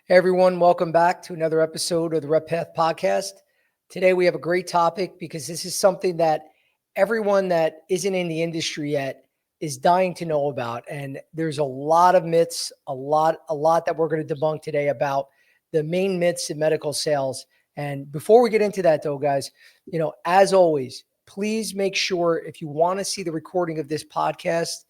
Hey everyone, welcome back to another episode of the RepPath Podcast. Today we have a great topic because this is something that everyone that isn't in the industry yet is dying to know about. And there's a lot of myths, a lot that we're going to debunk today about the main myths in medical sales. And before we get into that though, guys, as always, please make sure if you want to see the recording of this podcast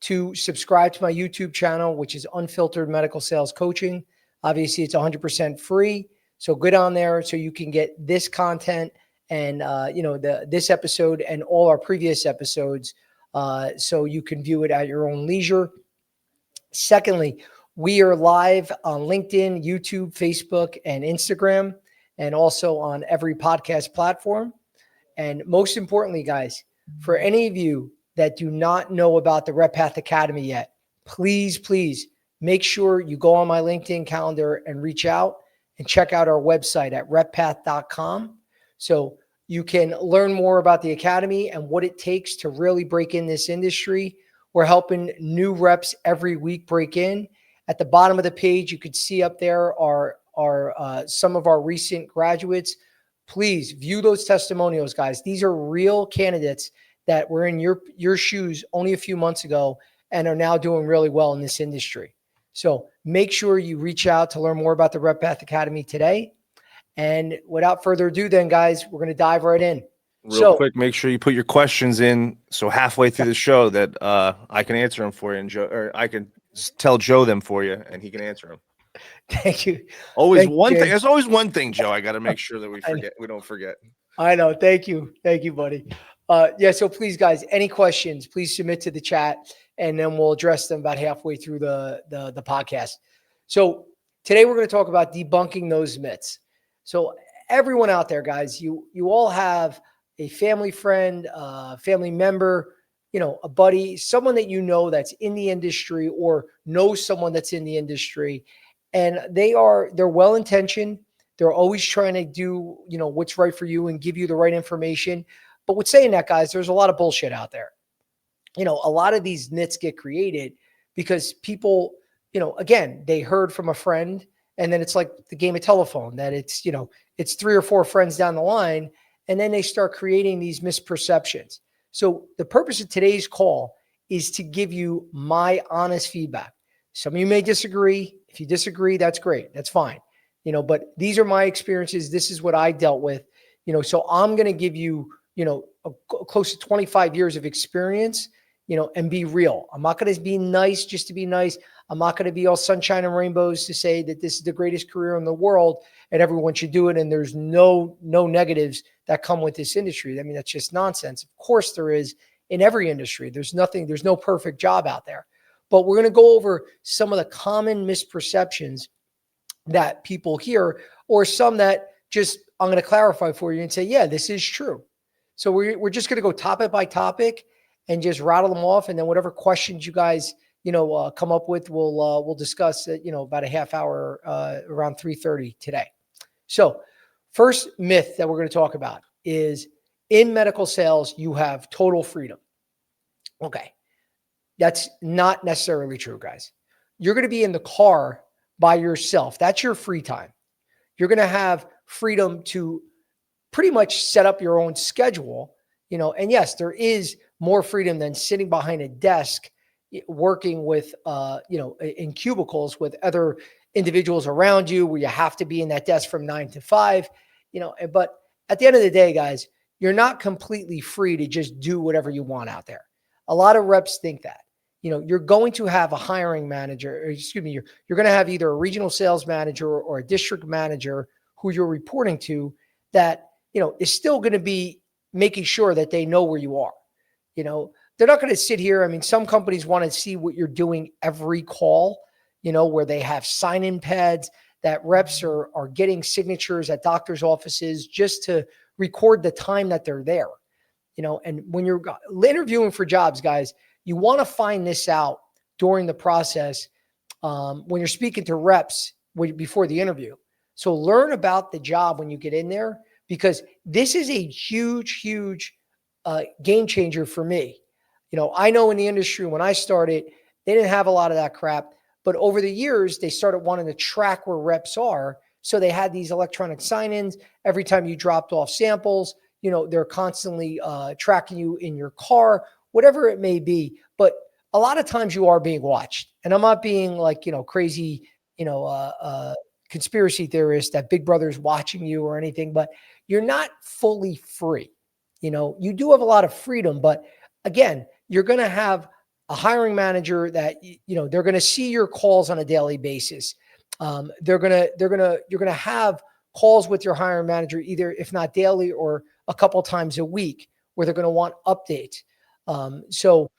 to subscribe to my YouTube channel, which is Unfiltered Medical Sales Coaching. Obviously, it's 100% free. So get on there so you can get this content and, this episode and all our previous episodes so you can view it at your own leisure. Secondly, we are live on LinkedIn, YouTube, Facebook, and Instagram, and also on every podcast platform. And most importantly, guys, for any of you that do not know about the RepPath Academy yet, please make sure you go on my LinkedIn calendar and reach out and check out our website at reppath.com so you can learn more about the Academy and what it takes to really break in this industry. We're helping new reps every week break in. At the bottom of the page, you could see up there are some of our recent graduates. Please view those testimonials, guys. These are real candidates that were in your shoes only a few months ago and are now doing really well in this industry. So make sure you reach out to learn more about the RepPath Academy today. And without further ado, then, guys, we're going to dive right in. Real quick, make sure you put your questions in. So halfway through the show that I can answer them for you, and Joe, or I can tell Joe them for you, and he can answer them. Thank you. Always one thing. There's always one thing, Joe. I got to make sure that we don't forget. I know. Thank you, buddy. So please, guys, any questions, please submit to the chat, and then we'll address them about halfway through the podcast. So today we're going to talk about debunking those myths. So everyone out there, guys, you all have a family friend, family member, a buddy, someone that that's in the industry or knows someone that's in the industry, and they're well-intentioned. They're always trying to do, what's right for you and give you the right information. But with saying that, guys, there's a lot of bullshit out there. A lot of these myths get created because people, again, they heard from a friend, and then it's like the game of telephone that it's 3 or 4 friends down the line, and then they start creating these misperceptions. So the purpose of today's call is to give you my honest feedback. Some of you may disagree. If you disagree, that's great. That's fine. But these are my experiences. This is what I dealt with, so I'm going to give you, close to 25 years of experience, and be real. I'm not going to be nice just to be nice. I'm not going to be all sunshine and rainbows to say that this is the greatest career in the world and everyone should do it. And there's no negatives that come with this industry. I mean, that's just nonsense. Of course there is in every industry. There's no perfect job out there, but we're going to go over some of the common misperceptions that people hear, or some that just, I'm going to clarify for you and say, yeah, this is true. So we're just going to go topic by topic and just rattle them off. And then whatever questions you guys, come up with, we'll discuss, about a half hour, around 3:30 today. So first myth that we're going to talk about is in medical sales, you have total freedom. Okay. That's not necessarily true, guys. You're going to be in the car by yourself. That's your free time. You're going to have freedom to pretty much set up your own schedule, and yes, there is more freedom than sitting behind a desk working with, in cubicles with other individuals around you where you have to be in that desk from 9 to 5, but at the end of the day, guys, you're not completely free to just do whatever you want out there. A lot of reps think that, you're going to have a hiring manager, you're going to have either a regional sales manager or a district manager who you're reporting to that, is still going to be making sure that they know where you are. They're not going to sit here. I mean, some companies want to see what you're doing every call, where they have sign-in pads that reps are getting signatures at doctors' offices just to record the time that they're there. And when you're interviewing for jobs, guys, you want to find this out during the process when you're speaking to reps before the interview. So learn about the job when you get in there, because this is a huge game changer for me. I know in the industry when I started, they didn't have a lot of that crap, But over the years, they started wanting to track where reps are. So they had these electronic sign-ins. Every time you dropped off samples, they're constantly tracking you in your car, whatever it may be. But a lot of times you are being watched. And I'm not being like, crazy, conspiracy theorist that Big Brother's watching you or anything, but you're not fully free. You do have a lot of freedom, but again, you're going to have a hiring manager that, they're going to see your calls on a daily basis. You're going to have calls with your hiring manager, either if not daily or a couple times a week, where they're going to want updates. So,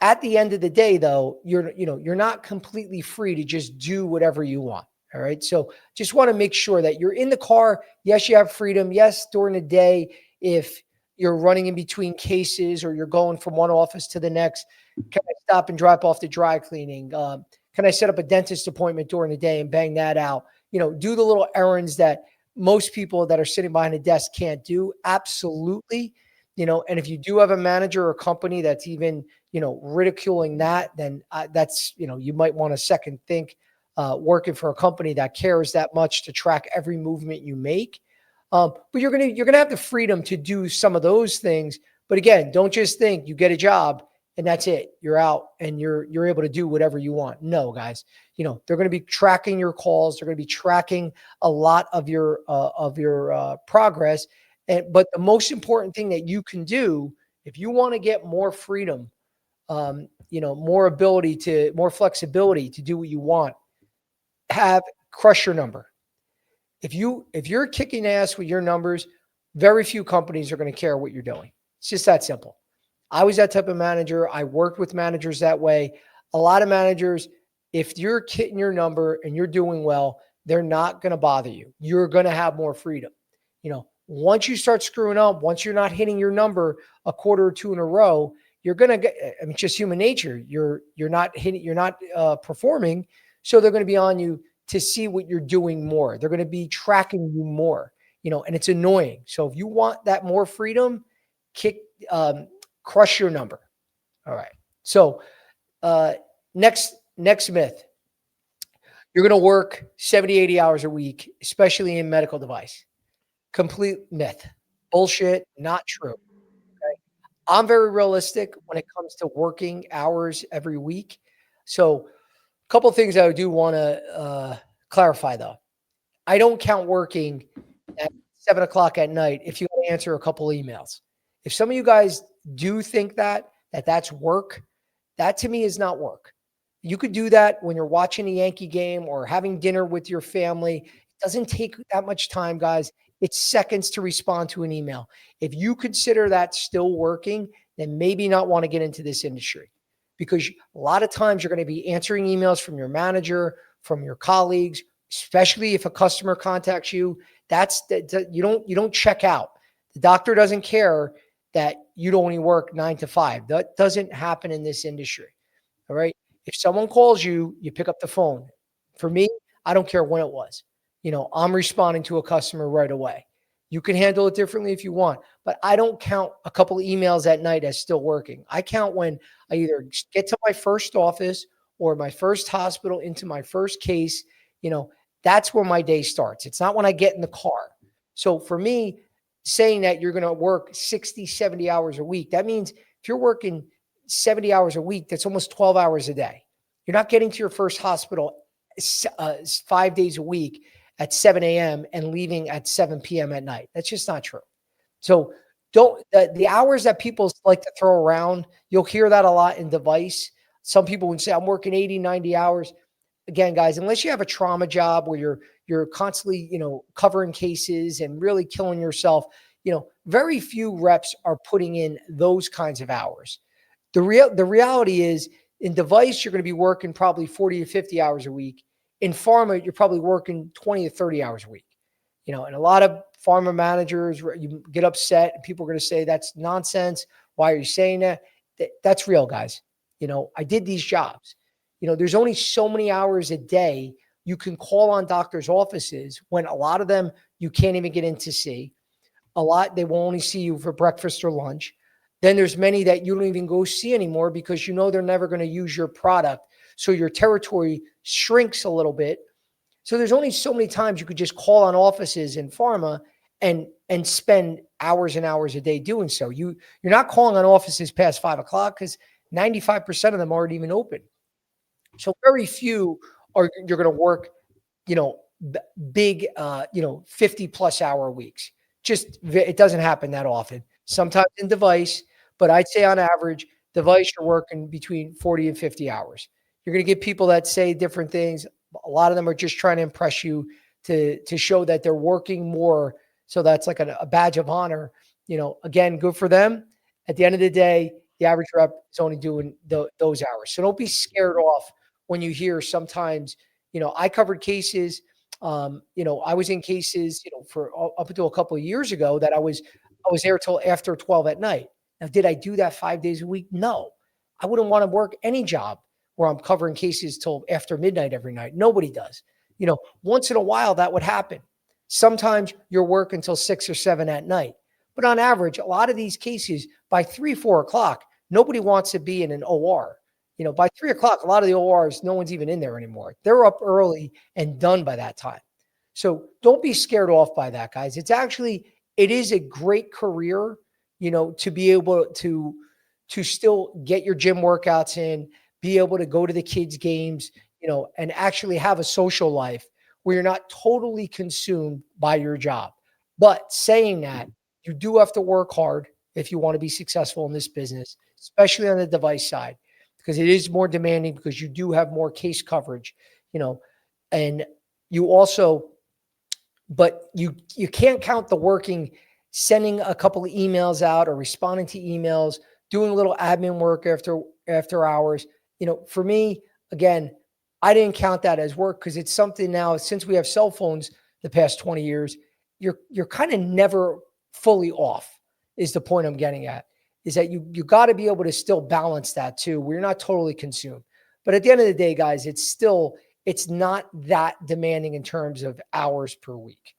at the end of the day, though, you're not completely free to just do whatever you want. All right. So just want to make sure that you're in the car. Yes, you have freedom. Yes, during the day, if you're running in between cases or you're going from one office to the next, can I stop and drop off the dry cleaning? Can I set up a dentist appointment during the day and bang that out? Do the little errands that most people that are sitting behind a desk can't do. Absolutely. And if you do have a manager or company that's even, ridiculing that, then that's, you might want to second think working for a company that cares that much to track every movement you make. But you're gonna have the freedom to do some of those things. But again, don't just think you get a job and that's it. You're out and you're able to do whatever you want. No, guys. They're going to be tracking your calls. They're going to be tracking a lot of your progress. But the most important thing that you can do if you want to get more freedom, more flexibility to do what you want, crush your number. If you're kicking ass with your numbers, very few companies are going to care what you're doing. It's just that simple. I was that type of manager. I worked with managers that way. A lot of managers, if you're hitting your number and you're doing well, they're not going to bother you. You're going to have more freedom. Once you start screwing up, once you're not hitting your number a quarter or two in a row, you're going to get, it's just human nature. You're not hitting, you're not performing. So they're going to be on you to see what you're doing more. They're going to be tracking you more, and it's annoying. So if you want that more freedom, crush your number. All right. So next myth. You're going to work 70, 80 hours a week, especially in medical device. Complete myth. Bullshit. Not true. Okay. I'm very realistic when it comes to working hours every week. So a couple of things I do want to clarify, though. I don't count working at 7:00 at night if you answer a couple emails. If some of you guys do think that's work, that to me is not work. You could do that when you're watching a Yankee game or having dinner with your family. It doesn't take that much time, guys. It's seconds to respond to an email. If you consider that still working, then maybe not want to get into this industry, because a lot of times you're going to be answering emails from your manager, from your colleagues, especially if a customer contacts you. You don't check out. The doctor doesn't care that you only work 9 to 5. That doesn't happen in this industry. All right. If someone calls you, you pick up the phone. For me, I don't care when it was. I'm responding to a customer right away. You can handle it differently if you want, but I don't count a couple of emails at night as still working. I count when I either get to my first office or my first hospital into my first case. That's where my day starts. It's not when I get in the car. So for me, saying that you're going to work 60, 70 hours a week, that means if you're working 70 hours a week, that's almost 12 hours a day. You're not getting to your first hospital 5 days a week at 7 a.m. and leaving at 7 p.m. at night. That's just not true. So the hours that people like to throw around, you'll hear that a lot in device. Some people would say, I'm working 80, 90 hours. Again, guys, unless you have a trauma job where you're constantly, covering cases and really killing yourself, very few reps are putting in those kinds of hours. The reality is, in device, you're going to be working probably 40 to 50 hours a week. In pharma, you're probably working 20 to 30 hours a week. And a lot of pharma managers, you get upset and people are going to say, that's nonsense. Why are you saying that? That's real, guys. I did these jobs. There's only so many hours a day you can call on doctors' offices, when a lot of them you can't even get in to see. A lot, they will only see you for breakfast or lunch. Then there's many that you don't even go see anymore because they're never going to use your product. So your territory shrinks a little bit. So there's only so many times you could just call on offices in pharma and spend hours and hours a day doing so. You're not calling on offices past 5 o'clock because 95% of them aren't even open. So very few are you're going to work, big, 50 plus hour weeks. It doesn't happen that often. Sometimes in device, but I'd say on average, device you're working between 40 and 50 hours. You're going to get people that say different things. A lot of them are just trying to impress you to show that they're working more. So that's like a badge of honor. Again, good for them. At the end of the day, the average rep is only doing those hours. So don't be scared off when you hear sometimes, I covered cases, I was in cases, for up until a couple of years ago that I was there till after 12 at night. Now, did I do that 5 days a week? No. I wouldn't want to work any job where I'm covering cases till after midnight every night. Nobody does. Once in a while that would happen. Sometimes you're working until 6 or 7 at night. But on average, a lot of these cases by 3, 4 o'clock, nobody wants to be in an OR. By 3 o'clock, a lot of the ORs, no one's even in there anymore. They're up early and done by that time. So don't be scared off by that, guys. It is a great career, to be able to still get your gym workouts in, be able to go to the kids' games, and actually have a social life where you're not totally consumed by your job. But saying that, you do have to work hard if you want to be successful in this business, especially on the device side, because it is more demanding because you do have more case coverage, and you also, but you can't count the working, sending a couple of emails out or responding to emails, doing a little admin work after hours. For me, again, I didn't count that as work because it's something now, since we have cell phones the past 20 years, you're kind of never fully off is the point I'm getting at, is that you got to be able to still balance that too. We're not totally consumed. But at the end of the day, guys, it's not that demanding in terms of hours per week.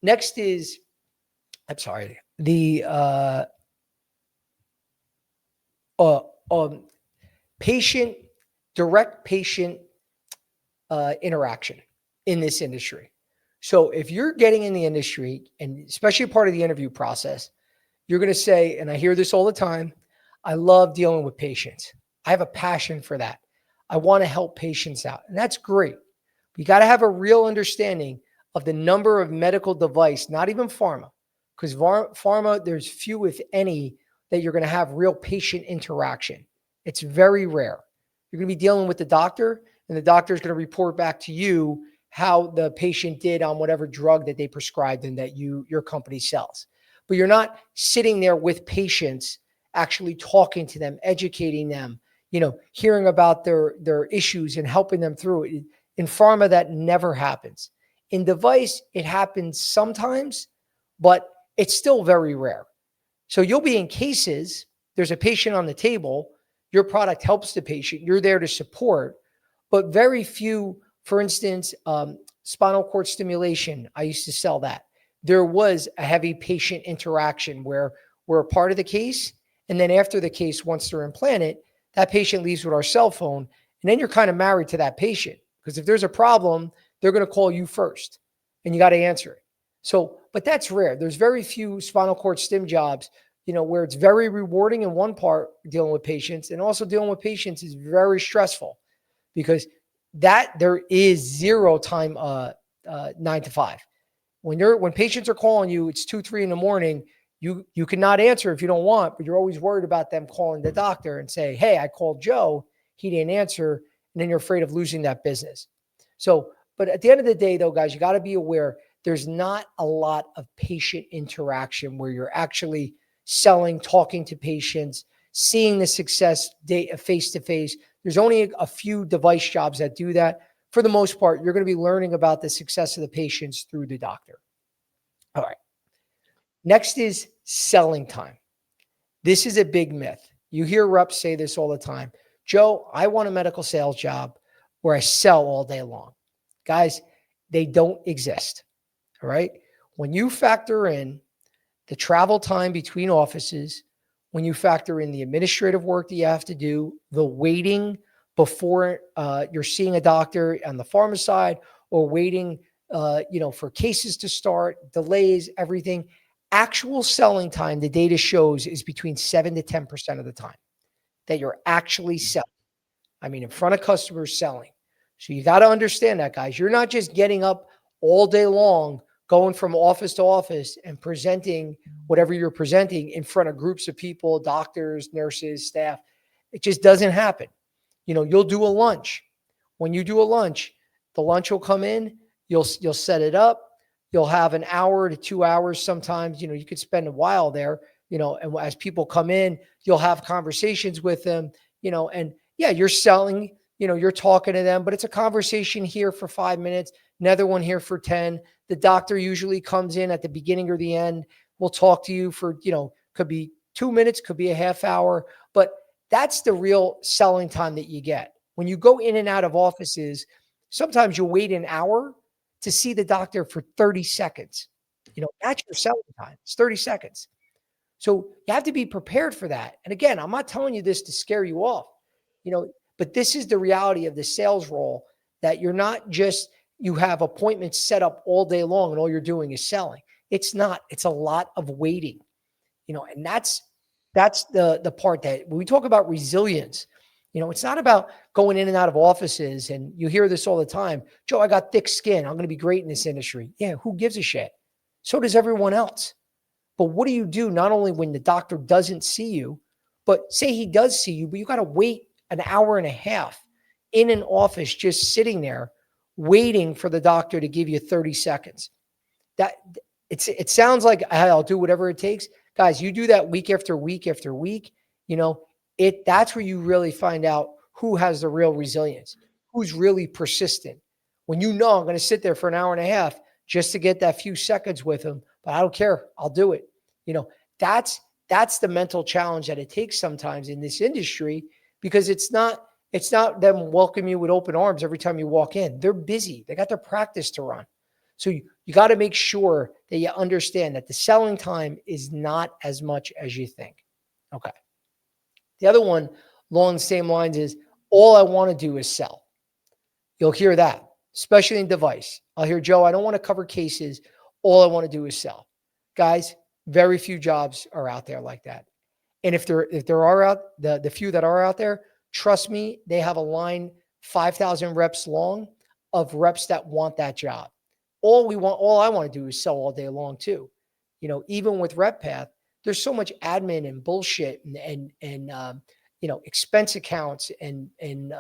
Next is, I'm sorry, the direct patient interaction in this industry. So if you're getting in the industry, and especially part of the interview process, you're going to say, and I hear this all the time, I love dealing with patients. I have a passion for that. I want to help patients out. And that's great. You got to have a real understanding of the number of medical device, not even pharma, because pharma, there's few, if any, that you're going to have real patient interaction. It's very rare. You're going to be dealing with the doctor, and the doctor is going to report back to you how the patient did on whatever drug that they prescribed and that your company sells. But you're not sitting there with patients, actually talking to them, educating them, hearing about their issues and helping them through it. In pharma, that never happens. In device, it happens sometimes, but it's still very rare. So you'll be in cases, there's a patient on the table, your product helps the patient, you're there to support, but very few, for instance, spinal cord stimulation, I used to sell that. There was a heavy patient interaction where we're a part of the case. And then after the case, once they're implanted, that patient leaves with our cell phone. And then you're kind of married to that patient, because if there's a problem, they're going to call you first and you got to answer it. So, but that's rare. There's very few spinal cord stim jobs, where it's very rewarding in one part dealing with patients, and also dealing with patients is very stressful, because there is zero time 9 to 5. When patients are calling you, it's 2, 3 in the morning. You cannot answer if you don't want, but you're always worried about them calling the doctor and say, hey, I called Joe, he didn't answer. And then you're afraid of losing that business. So, but at the end of the day though, guys, you got to be aware there's not a lot of patient interaction where you're actually selling, talking to patients, seeing the success face to face. There's only a few device jobs that do that. For the most part, you're going to be learning about the success of the patients through the doctor. All right. Next is selling time. This is a big myth. You hear reps say this all the time. Joe, I want a medical sales job where I sell all day long. Guys, they don't exist. All right. When you factor in the travel time between offices, when you factor in the administrative work that you have to do, the waiting before you're seeing a doctor on the pharma side, or waiting, for cases to start, delays, everything. Actual selling time, the data shows, is between 7 to 10% of the time that you're actually selling. I mean, in front of customers selling. So you got to understand that, guys. You're not just getting up all day long, going from office to office and presenting whatever you're presenting in front of groups of people, doctors, nurses, staff. It just doesn't happen. You'll do a lunch. When you do a lunch, the lunch will come in, you'll set it up. You'll have an hour to 2 hours. Sometimes, you could spend a while there, and as people come in, you'll have conversations with them, and yeah, you're selling, you're talking to them, but it's a conversation here for 5 minutes, another one here for 10. The doctor usually comes in at the beginning or the end. We'll talk to you for, could be 2 minutes, could be a half hour, but that's the real selling time that you get. When you go in and out of offices, sometimes you'll wait an hour to see the doctor for 30 seconds. That's your selling time. It's 30 seconds. So you have to be prepared for that. And again, I'm not telling you this to scare you off, but this is the reality of the sales role, that you're not just, you have appointments set up all day long and all you're doing is selling. It's not. It's a lot of waiting, and that's the part that when we talk about resilience, it's not about going in and out of offices. And you hear this all the time. Joe, I got thick skin. I'm going to be great in this industry. Yeah. Who gives a shit? So does everyone else. But what do you do not only when the doctor doesn't see you, but say he does see you, but you got to wait an hour and a half in an office, just sitting there waiting for the doctor to give you 30 seconds. It sounds like, hey, I'll do whatever it takes. Guys, you do that week after week after week, that's where you really find out who has the real resilience, who's really persistent. When I'm going to sit there for an hour and a half just to get that few seconds with him, but I don't care. I'll do it. That's the mental challenge that it takes sometimes in this industry, because it's not them welcome you with open arms every time you walk in. They're busy. They got their practice to run. So you got to make sure that you understand that the selling time is not as much as you think. Okay. The other one along the same lines is, all I want to do is sell. You'll hear that, especially in device. I'll hear, Joe, I don't want to cover cases. All I want to do is sell. Guys, very few jobs are out there like that. And if there are out, the few that are out there, trust me, they have a line 5,000 reps long of reps that want that job. All I want to do is sell all day long too. Even with RepPath, there's so much admin and bullshit and expense accounts and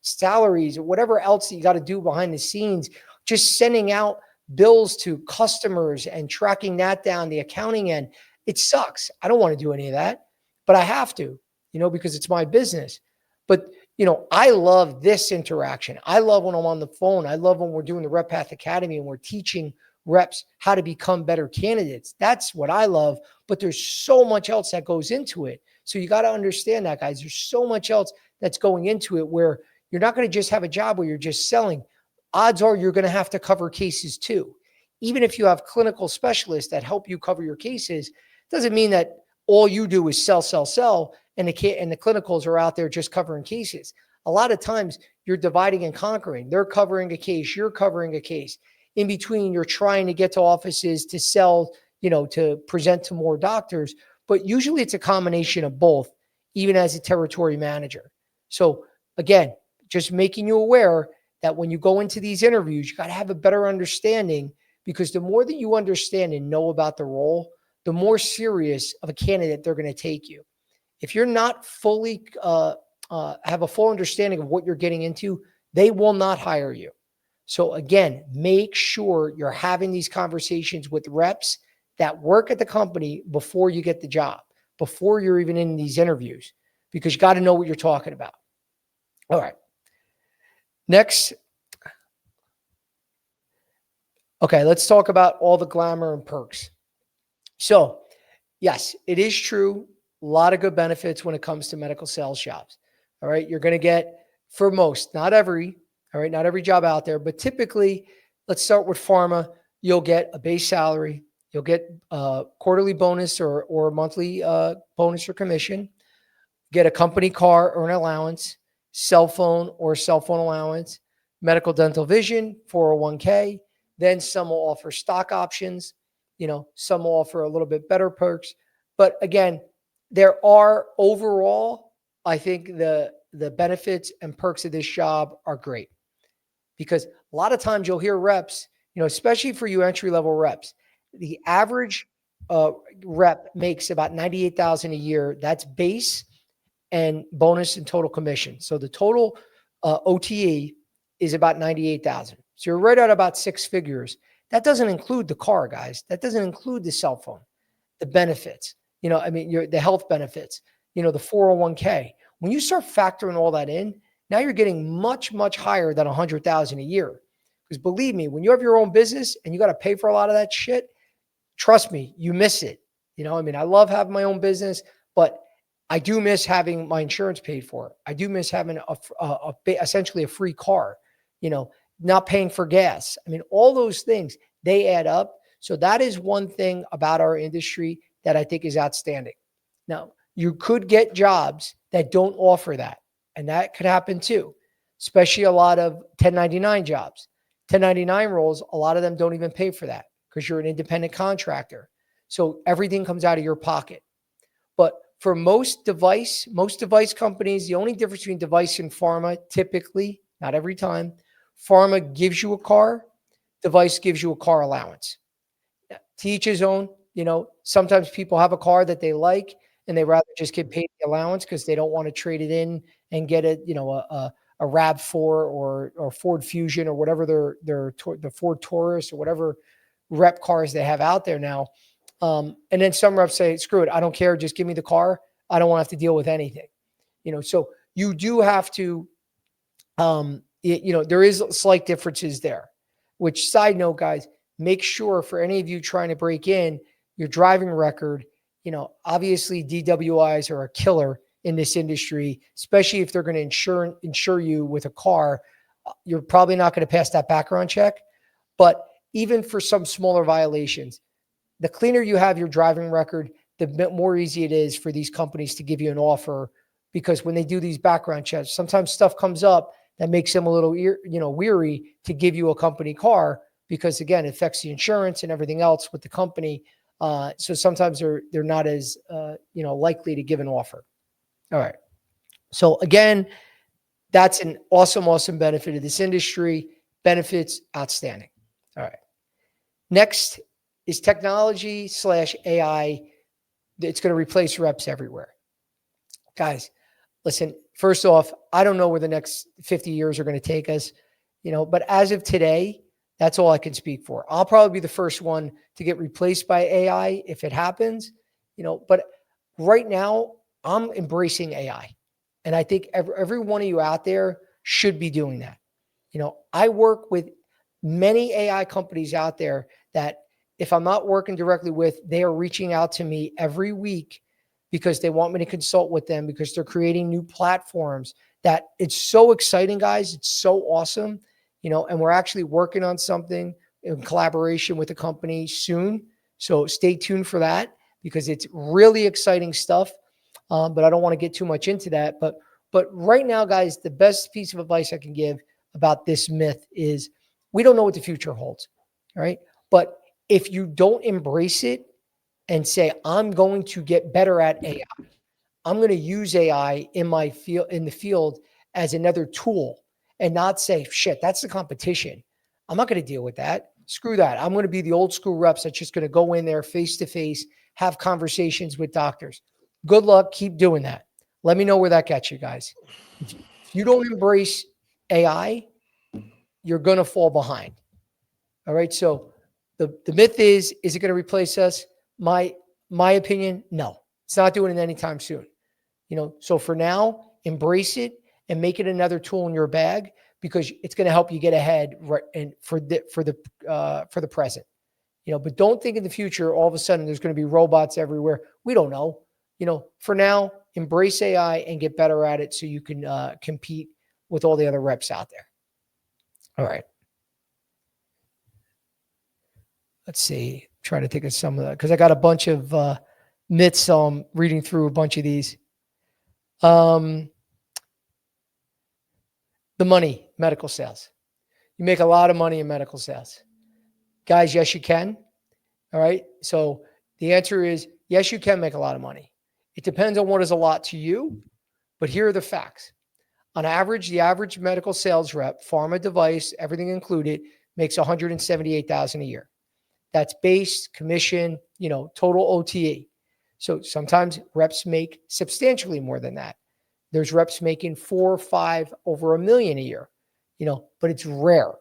salaries or whatever else that you got to do behind the scenes, just sending out bills to customers and tracking that down, the accounting end. It sucks. I don't want to do any of that, but I have to, because it's my business. But, I love this interaction. I love when I'm on the phone. I love when we're doing the RepPath Academy and we're teaching reps how to become better candidates. That's what I love, but there's so much else that goes into it. So you got to understand that, guys. There's so much else that's going into it, where you're not going to just have a job where you're just selling. Odds are you're going to have to cover cases too. Even if you have clinical specialists that help you cover your cases, doesn't mean that all you do is sell, and the clinicals are out there just covering cases. A lot of times you're dividing and conquering. They're covering a case, you're covering a case. In between, you're trying to get to offices to sell, to present to more doctors. But usually it's a combination of both, even as a territory manager. So again, just making you aware that when you go into these interviews, you got to have a better understanding, because the more that you understand and know about the role, the more serious of a candidate they're going to take you. If you're not fully have a full understanding of what you're getting into, they will not hire you. So again, make sure you're having these conversations with reps that work at the company before you get the job, before you're even in these interviews, because you got to know what you're talking about. All right. Next. Okay, let's talk about all the glamour and perks. So yes, it is true. A lot of good benefits when it comes to medical sales jobs. All right. You're going to get, for most, not every job out there, but typically, let's start with pharma. You'll get a base salary. You'll get a quarterly bonus or a monthly bonus or commission. Get a company car or an allowance. cell phone or cell phone allowance, medical, dental, vision, 401k. Then some will offer stock options. Some will offer a little bit better perks. But again, there are overall, I think the benefits and perks of this job are great, because a lot of times you'll hear reps, especially for you entry level reps, the average rep makes about 98,000 a year. That's base and bonus and total commission. So the total OTE is about 98,000. So you're right at about six figures. That doesn't include the car, guys. That doesn't include the cell phone, the benefits, the health benefits, the 401k. When you start factoring all that in, now you're getting much, much higher than 100,000 a year. Because believe me, when you have your own business and you got to pay for a lot of that shit, trust me, you miss it. I love having my own business, but I do miss having my insurance paid for. I do miss having essentially a free car, not paying for gas. All those things, they add up. So that is one thing about our industry that I think is outstanding. Now, you could get jobs that don't offer that, and that could happen too, especially a lot of 1099 jobs. 1099 roles, a lot of them don't even pay for that because you're an independent contractor. So everything comes out of your pocket. But for most device companies, the only difference between device and pharma, typically, not every time, pharma gives you a car, device gives you a car allowance. To each his own. Sometimes people have a car that they like and they rather just get paid the allowance because they don't want to trade it in and get a RAV4 or Ford Fusion or whatever the Ford Taurus or whatever rep cars they have out there now. And then some reps say, screw it, I don't care, just give me the car. I don't want to have to deal with anything. So you do have to, there is slight differences there, which, side note, guys, make sure for any of you trying to break in, your driving record, obviously DWIs are a killer in this industry, especially if they're going to insure you with a car. You're probably not going to pass that background check. But even for some smaller violations, the cleaner you have your driving record, the more easy it is for these companies to give you an offer, because when they do these background checks, sometimes stuff comes up that makes them a little, weary to give you a company car, because again, it affects the insurance and everything else with the company. So sometimes they're not as, likely to give an offer. All right. So again, that's an awesome benefit of this industry. Benefits, outstanding. All right. Next is technology/AI. It's going to replace reps everywhere. Guys, listen, first off, I don't know where the next 50 years are going to take us, but as of today, that's all I can speak for. I'll probably be the first one to get replaced by AI if it happens, but right now I'm embracing AI. And I think every one of you out there should be doing that. I work with many AI companies out there that, if I'm not working directly with, they are reaching out to me every week because they want me to consult with them, because they're creating new platforms that it's so exciting, guys. It's so awesome, and we're actually working on something in collaboration with a company soon. So stay tuned for that, because it's really exciting stuff. But I don't want to get too much into that. But right now, guys, the best piece of advice I can give about this myth is we don't know what the future holds. All right. But if you don't embrace it and say, I'm going to get better at AI, I'm going to use AI in the field as another tool, and not say, shit, that's the competition, I'm not going to deal with that. Screw that. I'm going to be the old school reps that's just going to go in there face to face, have conversations with doctors. Good luck. Keep doing that. Let me know where that gets you, guys. If you don't embrace AI, you're going to fall behind. All right. So the myth is it going to replace us? My opinion, no, it's not doing it anytime soon. So for now, embrace it and make it another tool in your bag, because it's going to help you get ahead and for the present. But don't think in the future, all of a sudden there's going to be robots everywhere. We don't know. For now, embrace AI and get better at it so you can compete with all the other reps out there. All right. Let's see. Trying to think of some of that, because I got a bunch of myths. So I'm reading through a bunch of these. The money, medical sales. You make a lot of money in medical sales. Guys, yes, you can. All right. So the answer is yes, you can make a lot of money. It depends on what is a lot to you, but here are the facts. On average, the average medical sales rep, pharma device, everything included, makes $178,000 a year. That's base, commission, total OTE. So sometimes reps make substantially more than that. There's reps making 4 or 5 over $1 million a year, but it's rare.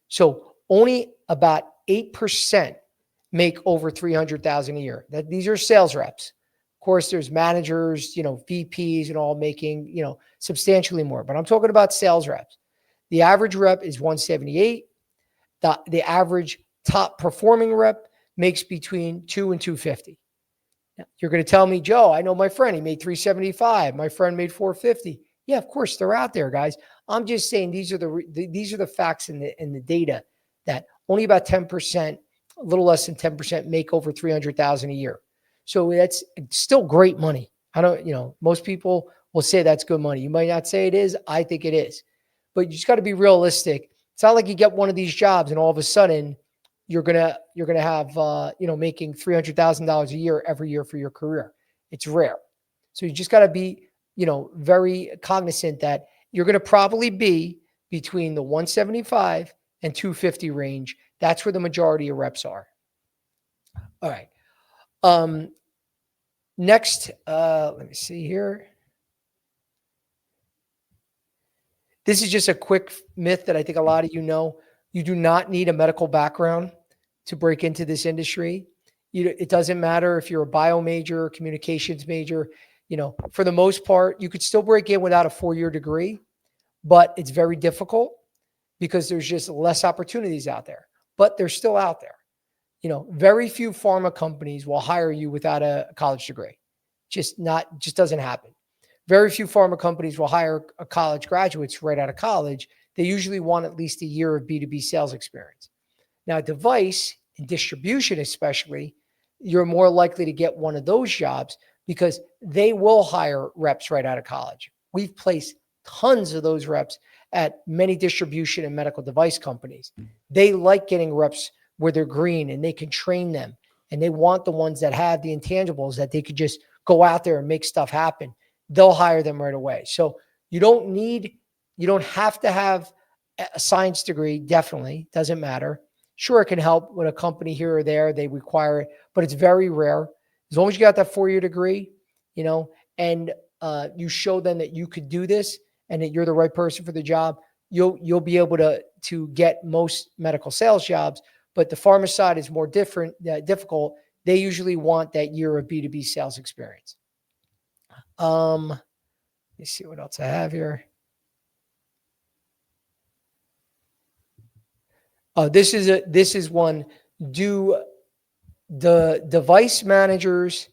So only about 8% make over 300,000 a year. These are sales reps. Of course, there's managers, VPs and all making, substantially more, but I'm talking about sales reps. The average rep is 178. The average top performing rep makes between 2 and 250. Now, you're going to tell me, Joe, I know my friend, he made 375. My friend made 450. Yeah, of course they're out there, guys. I'm just saying these are the facts in the data that only about 10%, a little less than 10% make over 300,000 a year. So that's still great money. Most people will say that's good money. You might not say it is. I think it is, but you just got to be realistic. It's not like you get one of these jobs and all of a sudden you're gonna have making $300,000 a year every year for your career. It's rare. So you just got to be very cognizant that you're going to probably be between the 175 and 250 range. That's where the majority of reps are. All right. Next, let me see here. This is just a quick myth that I think a lot of you know. You do not need a medical background to break into this industry. It doesn't matter if you're a bio major, communications major. For the most part, you could still break in without a 4-year degree, but it's very difficult because there's just less opportunities out there, but they're still out there. Very few pharma companies will hire you without a college degree. Just doesn't happen. Very few pharma companies will hire a college graduates right out of college. They usually want at least a year of B2B sales experience. Now, device and distribution, especially, you're more likely to get one of those jobs because they will hire reps right out of college. We've placed tons of those reps at many distribution and medical device companies. They like getting reps where they're green and they can train them. And they want the ones that have the intangibles that they could just go out there and make stuff happen. They'll hire them right away. So you don't have to have a science degree. Definitely doesn't matter. Sure, it can help with a company here or there. They require it, but it's very rare. As long as you got that 4-year degree, and you show them that you could do this and that you're the right person for the job, you'll be able to get most medical sales jobs. But the pharma side is more difficult. They usually want that year of B2B sales experience. Let me see what else I have here. This is one. Do the device managers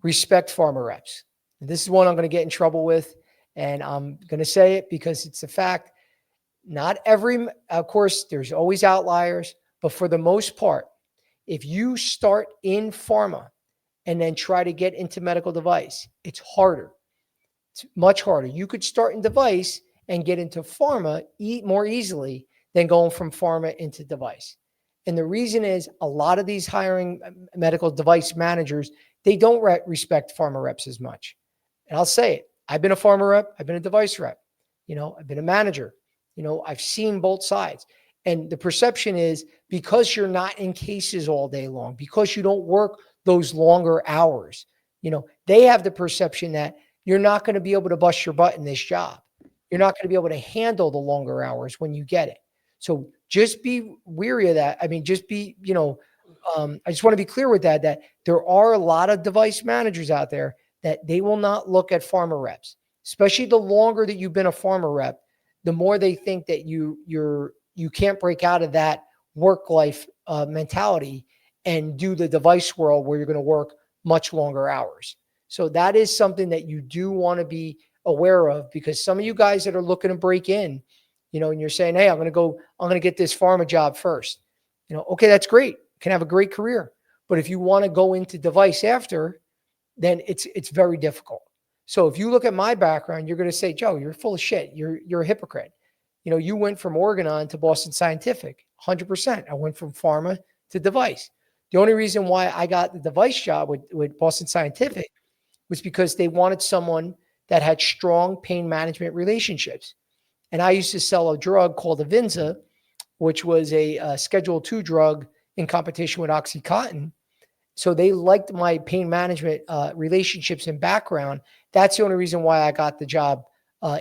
respect pharma reps? This is one I'm going to get in trouble with, and I'm going to say it because it's a fact. Not every, of course, there's always outliers, but for the most part, if you start in pharma and then try to get into medical device, it's harder. It's much harder. You could start in device and get into pharma more easily than going from pharma into device. And the reason is a lot of these hiring medical device managers, they don't respect pharma reps as much. And I'll say it. I've been a pharma rep. I've been a device rep. I've been a manager. I've seen both sides. And the perception is because you're not in cases all day long, because you don't work those longer hours, they have the perception that you're not going to be able to bust your butt in this job. You're not going to be able to handle the longer hours when you get it. So just be wary of that. I mean, just be, I just want to be clear with that there are a lot of device managers out there that they will not look at pharma reps, especially the longer that you've been a pharma rep, the more they think that you can't break out of that work life mentality and do the device world where you're going to work much longer hours. So that is something that you do want to be aware of, because some of you guys that are looking to break in, and you're saying, hey, I'm going to get this pharma job first. Okay, that's great. You can have a great career. But if you want to go into device after, then it's very difficult. So if you look at my background, you're going to say, Joe, you're full of shit. You're a hypocrite. You went from Organon to Boston Scientific, 100%. I went from pharma to device. The only reason why I got the device job with Boston Scientific was because they wanted someone that had strong pain management relationships. And I used to sell a drug called Avinza, which was a Schedule II drug in competition with Oxycontin. So they liked my pain management relationships and background. That's the only reason why I got the job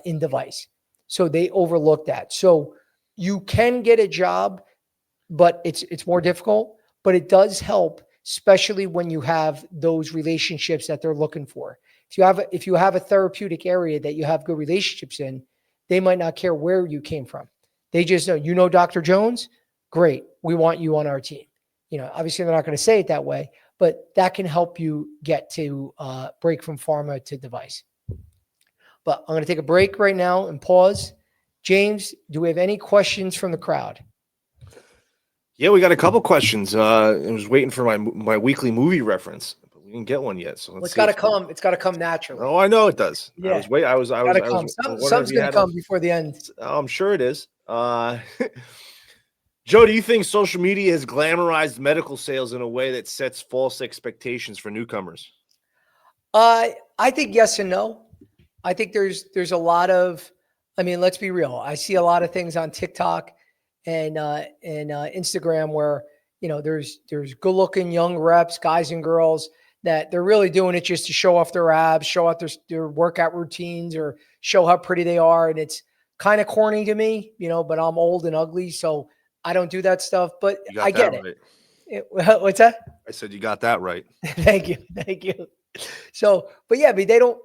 in device. So they overlooked that. So you can get a job, but it's more difficult, but it does help, especially when you have those relationships that they're looking for. If you have a therapeutic area that you have good relationships in, they might not care where you came from. They just know, Dr. Jones, great. We want you on our team. Obviously they're not going to say it that way, but that can help you get to break from pharma to device. But I'm going to take a break right now and pause. James, do we have any questions from the crowd? Yeah, we got a couple questions. I was waiting for my weekly movie reference, but we didn't get one yet. So it's got to come. It's got to come naturally. Oh, I know it does. Yeah. I was Something's going to come before the end. I'm sure it is. Joe, do you think social media has glamorized medical sales in a way that sets false expectations for newcomers? I think yes and no. I think there's a lot of, let's be real. I see a lot of things on TikTok and Instagram where, there's good looking young reps, guys and girls that they're really doing it just to show off their abs, show out their workout routines or show how pretty they are. And it's kind of corny to me, but I'm old and ugly. So I don't do that stuff, but I get it. What's that? I said, you got that right. Thank you. So, but yeah, but they don't,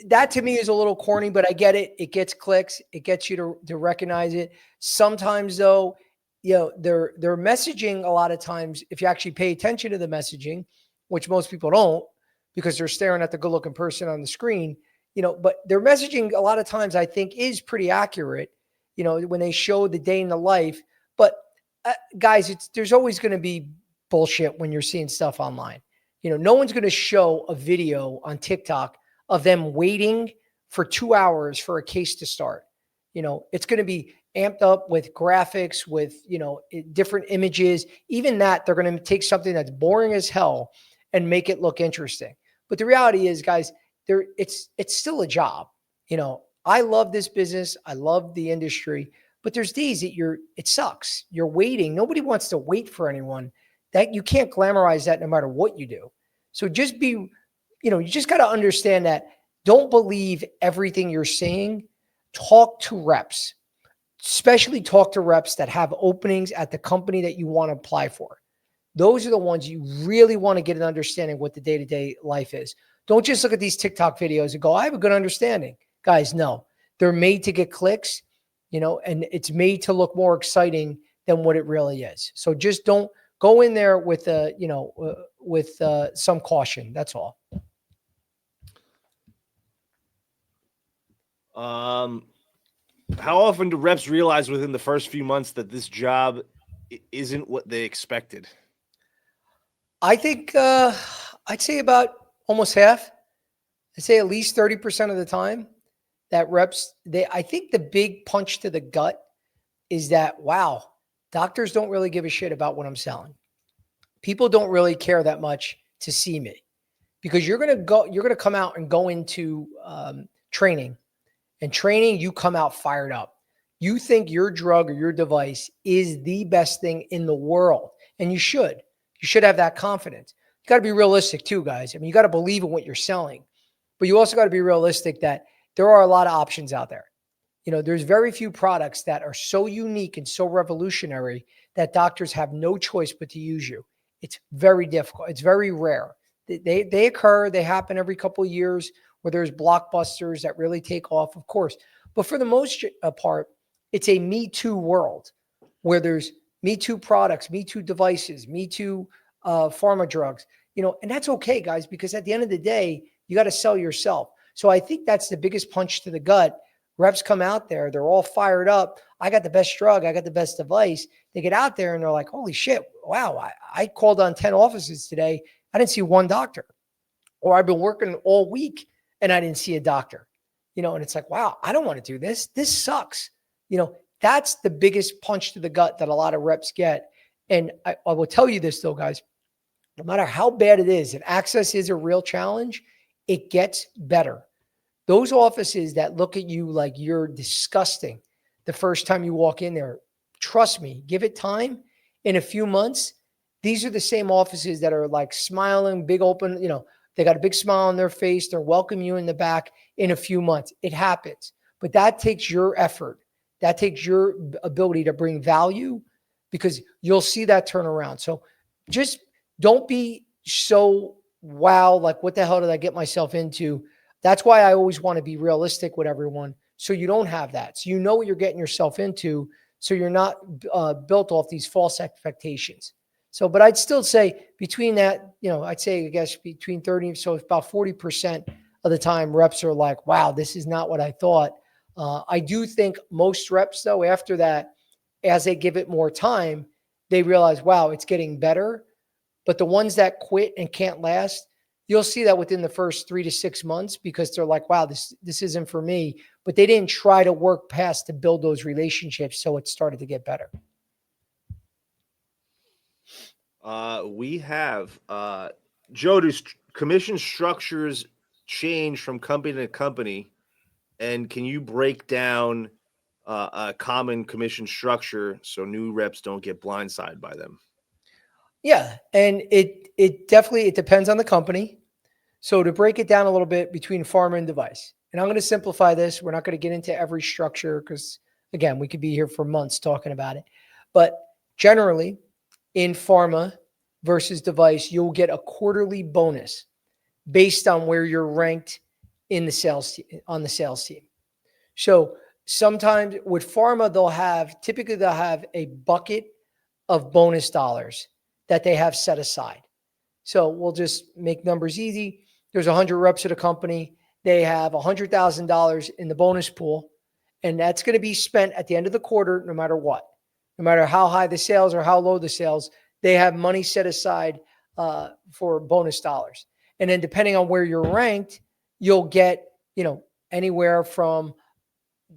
that to me is a little corny, but I get it. It gets clicks. It gets you to recognize it. Sometimes though, their messaging a lot of times, if you actually pay attention to the messaging, which most people don't because they're staring at the good looking person on the screen, but their messaging a lot of times I think is pretty accurate, when they show the day in the life. But guys, there's always going to be bullshit when you're seeing stuff online. No one's going to show a video on TikTok of them waiting for 2 hours for a case to start. It's going to be amped up with graphics, with, different images. Even that, they're going to take something that's boring as hell and make it look interesting. But the reality is, guys, it's still a job. I love this business. I love the industry, but there's days that it sucks. You're waiting. Nobody wants to wait for anyone. That you can't glamorize that no matter what you do. So just be, you just got to understand that. Don't believe everything you're seeing. Talk to reps, especially talk to reps that have openings at the company that you want to apply for. Those are the ones you really want to get an understanding of what the day-to-day life is. Don't just look at these TikTok videos and go, I have a good understanding. Guys, no, they're made to get clicks, and it's made to look more exciting than what it really is. So just don't go in there with some caution. That's all. How often do reps realize within the first few months that this job isn't what they expected? I think I'd say about almost half. I'd say at least 30% of the time that reps, I think the big punch to the gut is that, wow, doctors don't really give a shit about what I'm selling. People don't really care that much to see me because you're going to come out and go into training. And training, you come out fired up. You think your drug or your device is the best thing in the world. And you should. You should have that confidence. You got to be realistic too, guys. You got to believe in what you're selling. But you also got to be realistic that there are a lot of options out there. There's very few products that are so unique and so revolutionary that doctors have no choice but to use you. It's very difficult. It's very rare. They occur. They happen every couple of years where there's blockbusters that really take off, of course. But for the most part, it's a Me Too world where there's Me Too products, Me Too devices, Me Too pharma drugs, and that's okay, guys, because at the end of the day, you got to sell yourself. So I think that's the biggest punch to the gut. Reps come out there, they're all fired up. I got the best drug. I got the best device. They get out there and they're like, holy shit, wow, I called on 10 offices today. I didn't see one doctor. Or I've been working all week and I didn't see a doctor, and it's like, wow, I don't want to do this. This sucks. That's the biggest punch to the gut that a lot of reps get. And I will tell you this though, guys, no matter how bad it is, if access is a real challenge, it gets better. Those offices that look at you like you're disgusting the first time you walk in there, trust me, give it time. In a few months, these are the same offices that are like smiling, big open, they got a big smile on their face. They're welcoming you in the back in a few months. It happens. But that takes your effort. That takes your ability to bring value, because you'll see that turnaround. So just don't be so wow, like what the hell did I get myself into? That's why I always want to be realistic with everyone, so you don't have that. So you know what you're getting yourself into, so you're not built off these false expectations. So, but I'd still say between that, I'd say, I guess, between 30, so about 40% of the time reps are like, wow, this is not what I thought. I do think most reps, though, after that, as they give it more time, they realize, wow, it's getting better. But the ones that quit and can't last, you'll see that within the first 3 to 6 months, because they're like, wow, this isn't for me. But they didn't try to work past to build those relationships, so it started to get better. We have Joe, do commission structures change from company to company? And can you break down a common commission structure so new reps don't get blindsided by them? Yeah, and it definitely depends on the company. So to break it down a little bit between pharma and device, and I'm going to simplify this. We're not going to get into every structure because, again, we could be here for months talking about it. But generally, in pharma versus device, you'll get a quarterly bonus based on where you're ranked in the sales on the sales team. So sometimes with pharma, typically they'll have a bucket of bonus dollars that they have set aside. So we'll just make numbers easy. There's 100 reps at a company. They have $100,000 in the bonus pool, and that's going to be spent at the end of the quarter, no matter what. No matter how high the sales or how low the sales, they have money set aside for bonus dollars. And then depending on where you're ranked, you'll get, anywhere from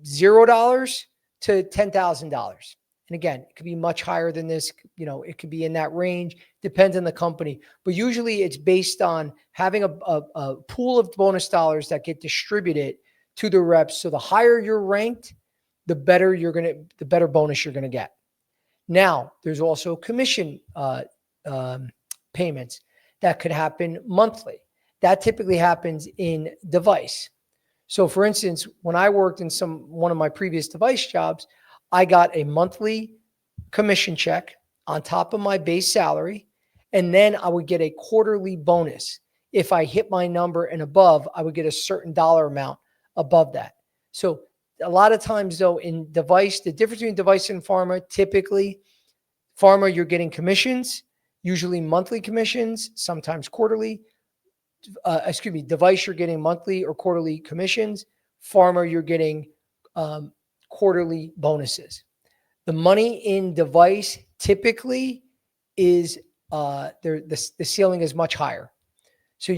$0 to $10,000. And again, it could be much higher than this. It could be in that range, depends on the company. But usually it's based on having a pool of bonus dollars that get distributed to the reps. So the higher you're ranked, the better bonus you're going to get. Now, there's also commission payments that could happen monthly. That typically happens in device. So for instance, when I worked in one of my previous device jobs, I got a monthly commission check on top of my base salary, and then I would get a quarterly bonus. If I hit my number and above, I would get a certain dollar amount above that. So a lot of times though, in device, the difference between device and pharma, typically pharma, you're getting commissions, usually monthly commissions, sometimes quarterly. Device, you're getting monthly or quarterly commissions. Pharma, you're getting quarterly bonuses. The money in device typically is the ceiling is much higher. So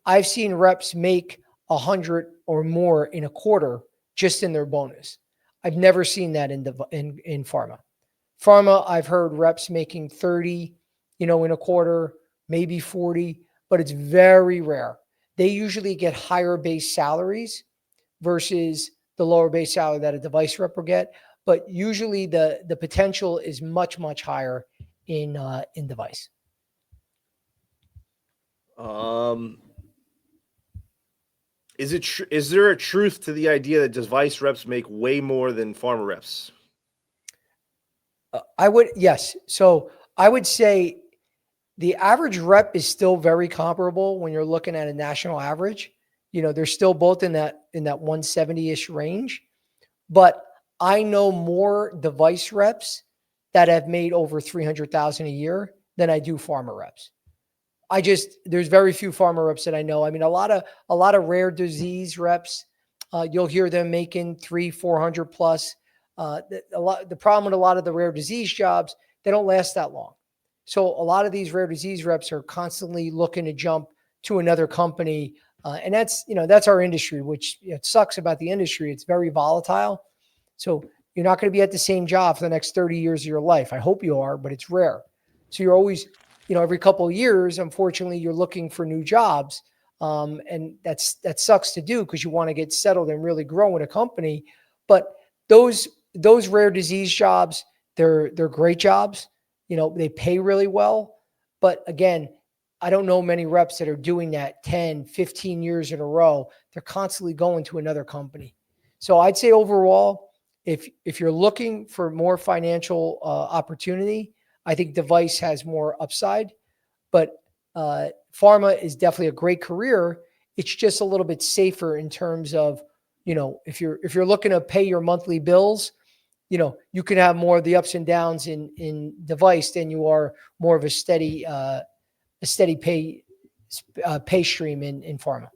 I've seen reps make 100 or more in a quarter just in their bonus. I've never seen that in pharma. Pharma, I've heard reps making 30, in a quarter, maybe 40, but it's very rare. They usually get higher base salaries versus the lower base salary that a device rep will get. But usually the potential is much, much higher in device. Is there a truth to the idea that device reps make way more than pharma reps? Yes. So I would say the average rep is still very comparable when you're looking at a national average. They're still both in that 170-ish range. But I know more device reps that have made over 300,000 a year than I do pharma reps. There's very few pharma reps that I know. I mean, a lot of rare disease reps, you'll hear them making 300-400 plus. The problem with a lot of the rare disease jobs, they don't last that long. So a lot of these rare disease reps are constantly looking to jump to another company. And that's our industry, which it sucks about the industry. It's very volatile. So you're not going to be at the same job for the next 30 years of your life. I hope you are, but it's rare. So you're always, every couple of years, unfortunately, you're looking for new jobs. And that sucks to do because you want to get settled and really grow in a company. But those rare disease jobs, they're great jobs. They pay really well. But again, I don't know many reps that are doing that 10, 15 years in a row. They're constantly going to another company. So I'd say overall, if you're looking for more financial opportunity, I think device has more upside. But pharma is definitely a great career. It's just a little bit safer in terms of, if you're looking to pay your monthly bills, you can have more of the ups and downs in device than you are more of a steady pay stream in pharma.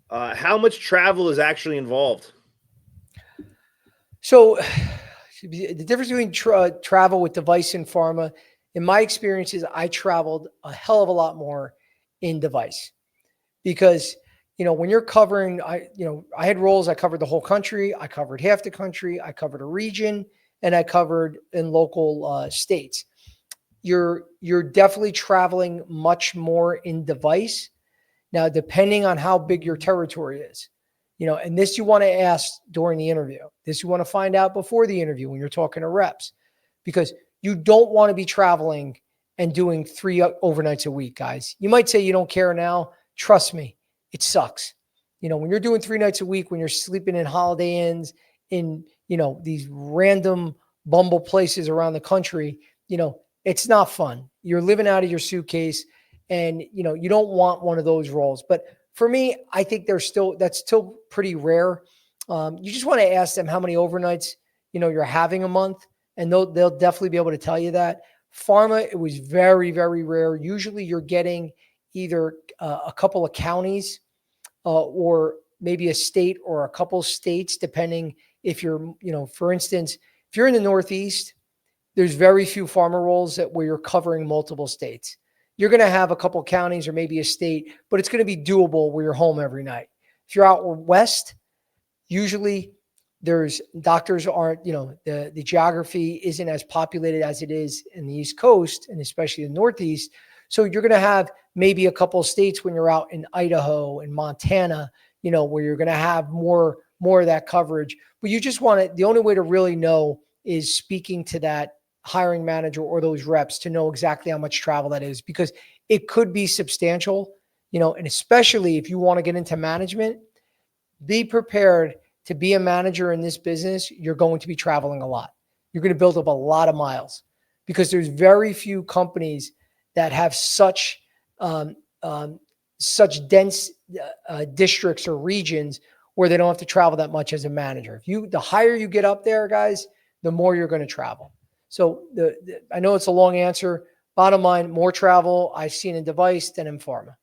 How much travel is actually involved? So the difference between travel with device and pharma, in my experiences, I traveled a hell of a lot more in device because, when you're covering, I had roles, I covered the whole country. I covered half the country. I covered a region, and I covered in local states. You're definitely traveling much more in device. Now, depending on how big your territory is, and this you want to ask during the interview. This you want to find out before the interview when you're talking to reps, because you don't want to be traveling and doing 3 overnights a week, guys. You might say you don't care now. Trust me, it sucks. When you're doing 3 nights a week, when you're sleeping in Holiday Inns, in, these random bumble places around the country, it's not fun. You're living out of your suitcase and, you don't want one of those roles. But for me, I think that's still pretty rare. You just want to ask them how many overnights, you're having a month, and they'll definitely be able to tell you that. Pharma, it was very, very rare. Usually you're getting either a couple of counties or maybe a state or a couple states, depending if you're, for instance, if you're in the Northeast, there's very few pharma roles where you're covering multiple states. You're going to have a couple counties or maybe a state, but it's going to be doable where you're home every night. If you're out west, usually there's doctors aren't, the geography isn't as populated as it is in the East Coast and especially the Northeast. So you're going to have maybe a couple of states when you're out in Idaho and Montana, where you're going to have more of that coverage. But you just want to, the only way to really know is speaking to that hiring manager or those reps to know exactly how much travel that is, because it could be substantial, and especially if you want to get into management, be prepared to be a manager in this business. You're going to be traveling a lot. You're going to build up a lot of miles because there's very few companies that have such dense districts or regions where they don't have to travel that much as a manager. The higher you get up there, guys, the more you're going to travel. So I know it's a long answer. Bottom line, more travel I've seen in device than in pharma.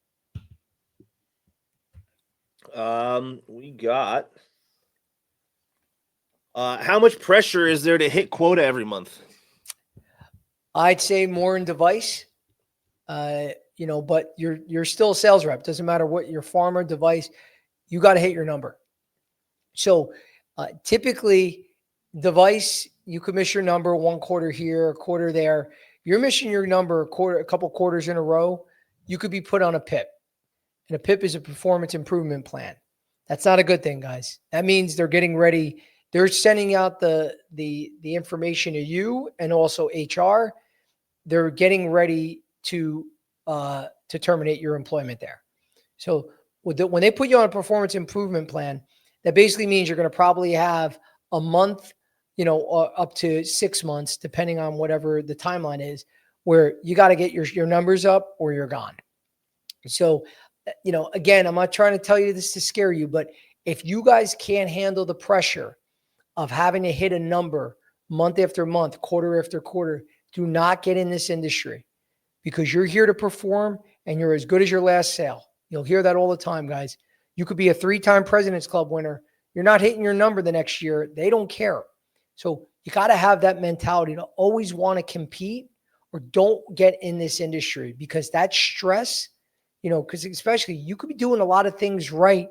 We got how much pressure is there to hit quota every month? I'd say more in device, but you're still a sales rep. Doesn't matter what your pharma device, you got to hit your number. So typically device, you could miss your number 1 quarter here, a quarter there. You're missing your number a couple quarters in a row, you could be put on a PIP. And a PIP is a performance improvement plan. That's not a good thing, guys. That means they're getting ready. They're sending out the information to you and also HR. They're getting ready to terminate your employment there. So when they put you on a performance improvement plan, that basically means you're going to probably have a month, up to 6 months, depending on whatever the timeline is, where you got to get your numbers up or you're gone. So, again, I'm not trying to tell you this to scare you, but if you guys can't handle the pressure of having to hit a number month after month, quarter after quarter, do not get in this industry, because you're here to perform and you're as good as your last sale. You'll hear that all the time, guys. You could be a 3-time President's Club winner. You're not hitting your number the next year. They don't care. So you got to have that mentality to always want to compete, or don't get in this industry, because that stress, because especially you could be doing a lot of things right.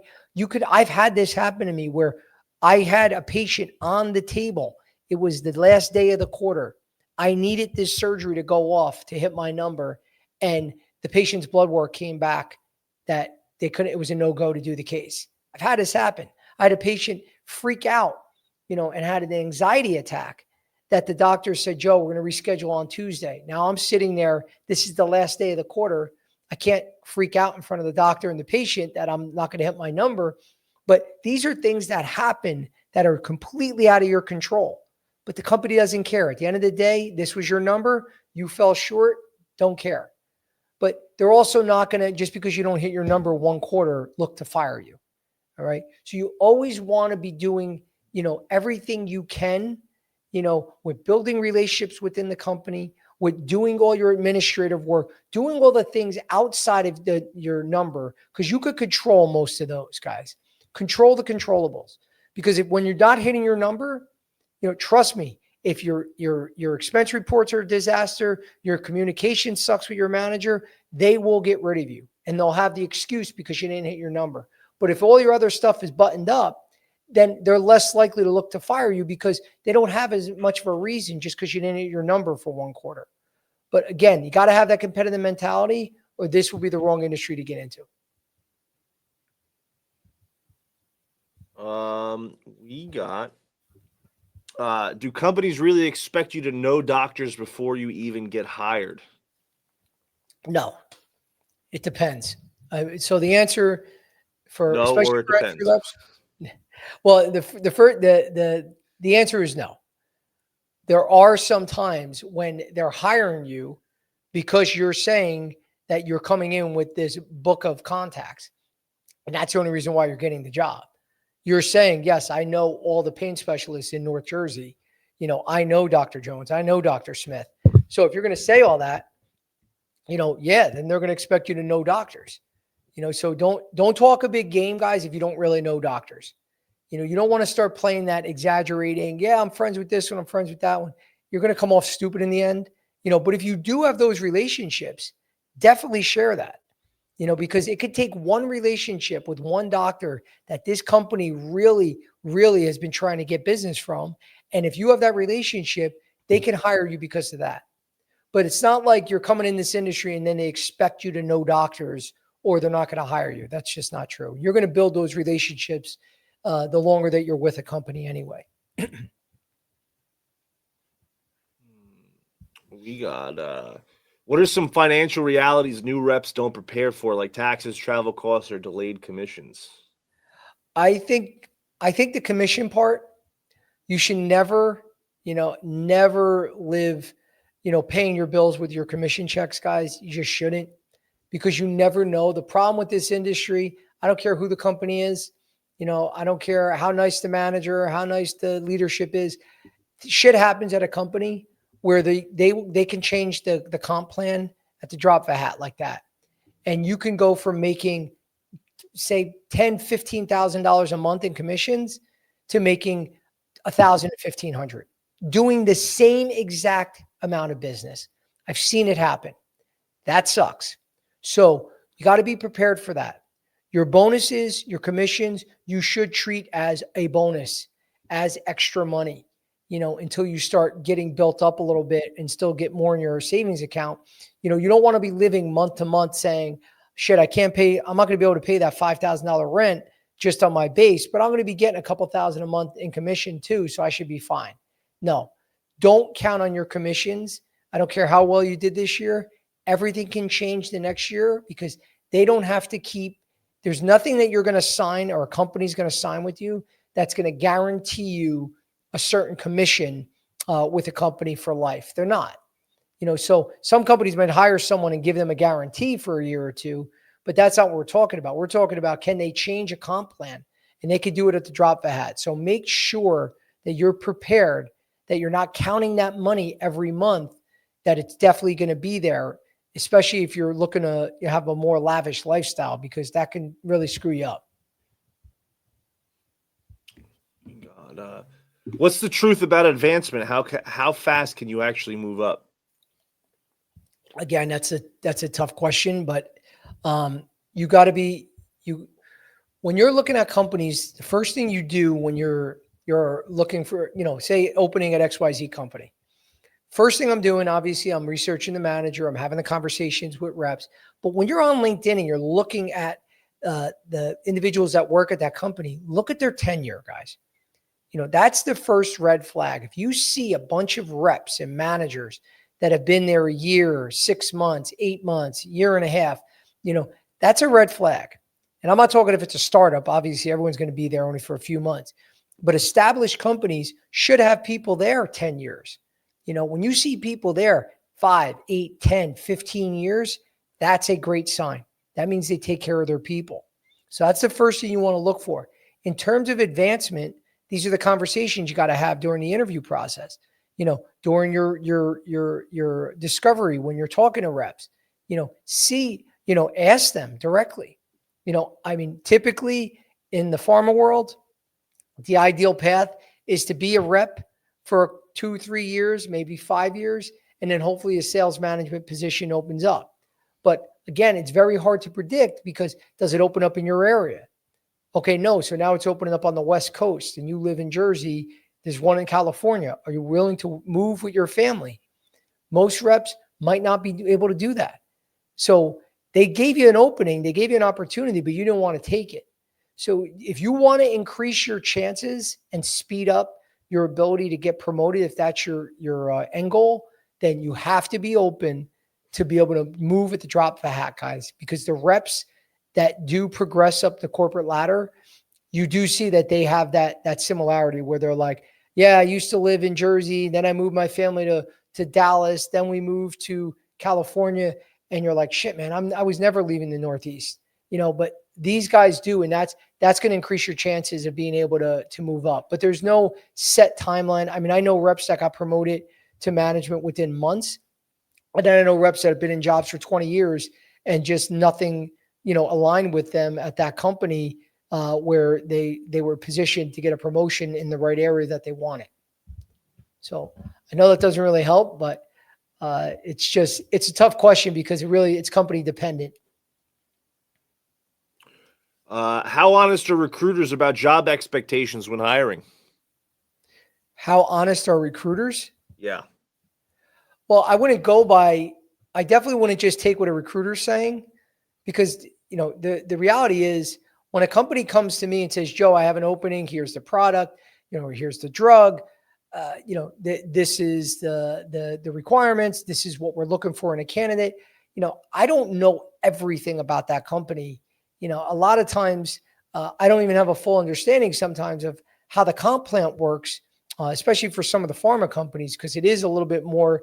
I've had this happen to me where I had a patient on the table. It was the last day of the quarter. I needed this surgery to go off to hit my number. And the patient's blood work came back that it was a no-go to do the case. I've had this happen. I had a patient freak out, and had an anxiety attack that the doctor said, Joe, we're going to reschedule on Tuesday. Now I'm sitting there. This is the last day of the quarter. I can't freak out in front of the doctor and the patient that I'm not going to hit my number. But these are things that happen that are completely out of your control. But the company doesn't care. At the end of the day, this was your number. You fell short. Don't care. But they're also not going to, just because you don't hit your number one quarter, look to fire you. All right. So you always want to be doing, everything you can, with building relationships within the company, with doing all your administrative work, doing all the things outside of your number, because you could control most of those guys. Control the controllables. Because when you're not hitting your number, trust me, if your expense reports are a disaster, your communication sucks with your manager, they will get rid of you. And they'll have the excuse because you didn't hit your number. But if all your other stuff is buttoned up, then they're less likely to look to fire you because they don't have as much of a reason just because you didn't hit your number for one quarter. But again, you got to have that competitive mentality, or this will be the wrong industry to get into. We got, do companies really expect you to know doctors before you even get hired? No, it depends. So the answer for, no, especially or it for depends. entry levels, well, the answer is no. There are some times when they're hiring you because you're saying that you're coming in with this book of contacts. And that's the only reason why you're getting the job. You're saying, yes, I know all the pain specialists in North Jersey. I know Dr. Jones. I know Dr. Smith. So if you're going to say all that, then they're going to expect you to know doctors. So don't talk a big game, guys, if you don't really know doctors. You don't want to start playing that exaggerating. Yeah, I'm friends with this one. I'm friends with that one. You're going to come off stupid in the end. But if you do have those relationships, definitely share that. Because it could take one relationship with one doctor that this company really, really has been trying to get business from. And if you have that relationship, they can hire you because of that. But it's not like you're coming in this industry and then they expect you to know doctors or they're not going to hire you. That's just not true. You're going to build those relationships the longer that you're with a company anyway. We got, what are some financial realities new reps don't prepare for, like taxes, travel costs, or delayed commissions? I think the commission part, you should never live, paying your bills with your commission checks, guys. You just shouldn't, because you never know. The problem with this industry, I don't care who the company is. I don't care how nice the manager, how nice the leadership is. Shit happens at a company where they can change the comp plan at the drop of a hat like that. And you can go from making, say, $10,000, $15,000 a month in commissions to making $1,000 to $1,500, doing the same exact amount of business. I've seen it happen. That sucks. So you got to be prepared for that. Your bonuses, your commissions, you should treat as a bonus, as extra money, until you start getting built up a little bit and still get more in your savings account. You don't want to be living month to month saying, shit, I'm not going to be able to pay that $5,000 rent just on my base, but I'm going to be getting a couple thousand a month in commission too. So I should be fine. No, don't count on your commissions. I don't care how well you did this year. Everything can change the next year because they don't have to keep. There's nothing that you're going to sign or a company's going to sign with you that's going to guarantee you a certain commission with a company for life. They're not. So some companies might hire someone and give them a guarantee for a year or two, but that's not what we're talking about. We're talking about, can they change a comp plan? And they could do it at the drop of a hat. So make sure that you're prepared, that you're not counting that money every month, that it's definitely going to be there, especially if you're looking to have a more lavish lifestyle, because that can really screw you up. God, what's the truth about advancement? How fast can you actually move up? Again, that's a tough question, but You got to be you when you're looking at companies. The first thing you do when you're looking for, say opening at XYZ company. First thing I'm doing, obviously, I'm researching the manager. I'm having the conversations with reps. But when you're on LinkedIn and you're looking at the individuals that work at that company, look at their tenure, guys. That's the first red flag. If you see a bunch of reps and managers that have been there a year, 6 months, 8 months, year and a half, that's a red flag. And I'm not talking if it's a startup. Obviously, everyone's going to be there only for a few months. But established companies should have people there 10 years. When you see people there 5, 8, 10, 15 years, that's a great sign. That means they take care of their people. So that's the first thing you want to look for. In terms of advancement, these are the conversations you got to have during the interview process. During your discovery when you're talking to reps. Ask them directly. Typically in the pharma world, the ideal path is to be a rep for 2-3 years, maybe 5 years, and then hopefully a sales management position opens up. But again, it's very hard to predict because does it open up in your area? Okay, no. So now it's opening up on the West Coast and you live in Jersey. There's one in California. Are you willing to move with your family? Most reps might not be able to do that. So they gave you an opening, they gave you an opportunity, but you didn't want to take it. So if you want to increase your chances and speed up your ability to get promoted, if that's your end goal, then you have to be open to be able to move at the drop of a hat, guys, because the reps that do progress up the corporate ladder, you do see that they have that similarity where they're like, yeah, I used to live in Jersey. Then I moved my family to Dallas. Then we moved to California. And you're like, shit, man, I was never leaving the Northeast, but these guys do. And that's going to increase your chances of being able to move up. But there's no set timeline. I know reps that got promoted to management within months. And then I know reps that have been in jobs for 20 years and just nothing, aligned with them at that company where they were positioned to get a promotion in the right area that they wanted. So I know that doesn't really help, but it's a tough question because it's company dependent. How honest are recruiters about job expectations when hiring? How honest are recruiters? Yeah. Well, I definitely wouldn't just take what a recruiter's saying because, the reality is when a company comes to me and says, Joe, I have an opening, here's the product, here's the drug, this is the requirements. This is what we're looking for in a candidate. I don't know everything about that company. A lot of times I don't even have a full understanding sometimes of how the comp plan works, especially for some of the pharma companies, because it is a little bit more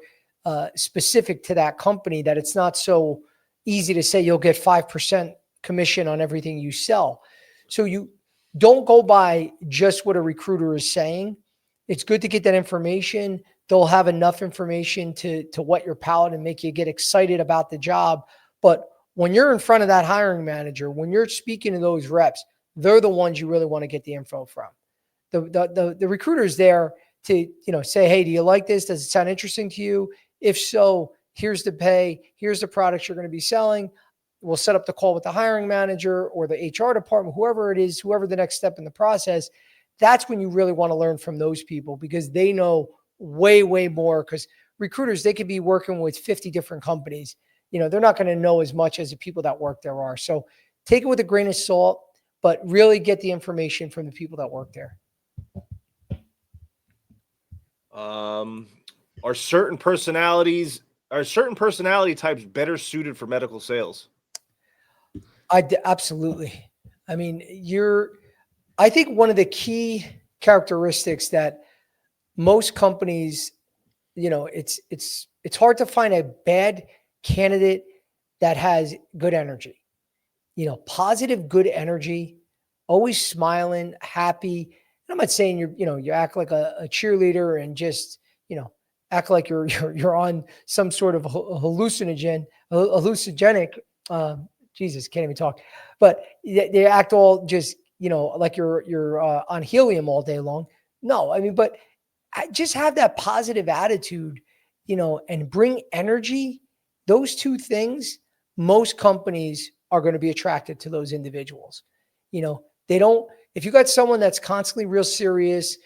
specific to that company that it's not so easy to say you'll get 5% commission on everything you sell. So you don't go by just what a recruiter is saying. It's good to get that information. They'll have enough information to whet your palate and make you get excited about the job. But when you're in front of that hiring manager, when you're speaking to those reps, they're the ones you really want to get the info from. The recruiter's there to, say, hey, do you like this? Does it sound interesting to you? If so, here's the pay. Here's the products you're going to be selling. We'll set up the call with the hiring manager or the HR department, whoever it is, whoever the next step in the process. That's when you really want to learn from those people because they know way, way more. Because recruiters, they could be working with 50 different companies. They're not going to know as much as the people that work there are. So take it with a grain of salt, but really get the information from the people that work there. Are certain personality types better suited for medical sales? Absolutely. I think one of the key characteristics that most companies, it's hard to find a bad candidate that has good energy, positive, good energy, always smiling, happy. And I'm not saying you act like a cheerleader and just, act like you're on some sort of hallucinogenic, Jesus, can't even talk, but they act all just, like you're on helium all day long. No, but just have that positive attitude, and bring energy. Those two things, most companies are going to be attracted to those individuals. They don't, if you got someone that's constantly real serious,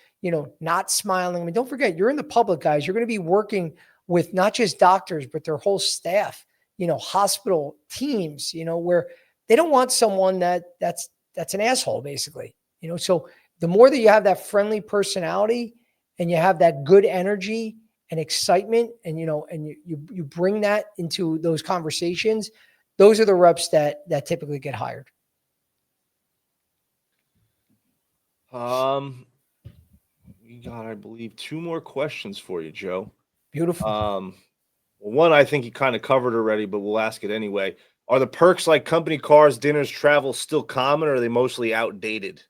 not smiling. I mean, don't forget, you're in the public, guys. You're going to be working with not just doctors, but their whole staff, hospital teams, where they don't want someone that's an asshole, basically. So the more that you have that friendly personality and you have that good energy and excitement, and you bring that into those conversations, those are the reps that typically get hired. We got, I believe, 2 more questions for you, Joe. Beautiful. One I think you kind of covered already, but we'll ask it anyway. Are the perks like company cars, dinners, travel still common, or are they mostly outdated?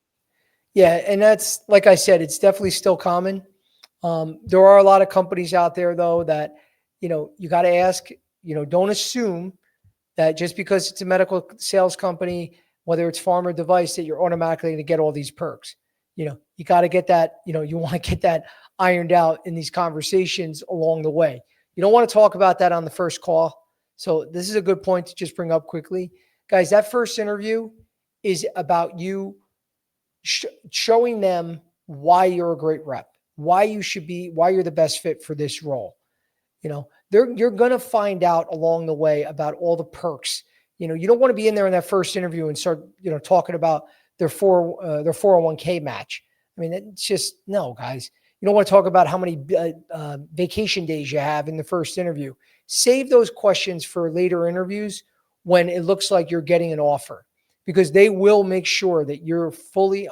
Yeah, and that's, like I said, it's definitely still common. There are a lot of companies out there, though, that you got to ask. Don't assume that just because it's a medical sales company, whether it's pharma device, that you're automatically going to get all these perks. You got to get that. You want to get that ironed out in these conversations along the way. You don't want to talk about that on the first call. So this is a good point to just bring up quickly, guys. That first interview is about you showing them why you're a great rep, why you're the best fit for this role. You're going to find out along the way about all the perks. You don't want to be in there in that first interview and start, talking about their 401k match. I mean, it's just, no, guys. You don't want to talk about how many vacation days you have in the first interview. Save those questions for later interviews when it looks like you're getting an offer, because they will make sure that you're fully,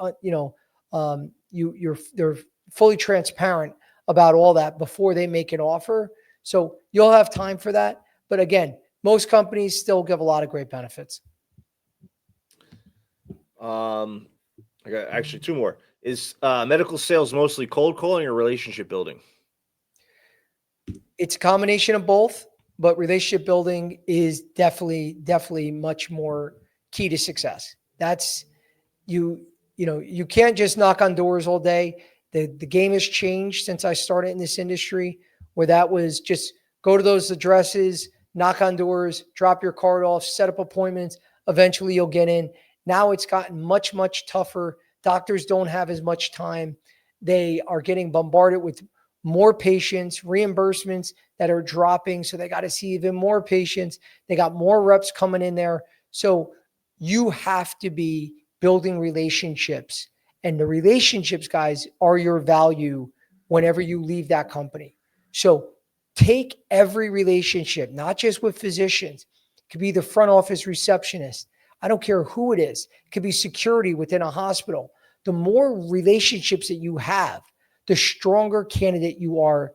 they're fully transparent about all that before they make an offer. So you'll have time for that. But again, most companies still give a lot of great benefits. I got actually 2 more. Is medical sales mostly cold calling or relationship building? It's a combination of both, but relationship building is definitely much more key to success. That's you can't just knock on doors all day. The game has changed since I started in this industry, where that was just go to those addresses, knock on doors, drop your card off, set up appointments. Eventually you'll get in. Now it's gotten much, much tougher. Doctors don't have as much time. They are getting bombarded with more patients, reimbursements that are dropping. So they got to see even more patients. They got more reps coming in there. So you have to be building relationships. And the relationships, guys, are your value whenever you leave that company. So take every relationship, not just with physicians. It could be the front office receptionist. I don't care who it is. It could be security within a hospital. The more relationships that you have, the stronger candidate you are,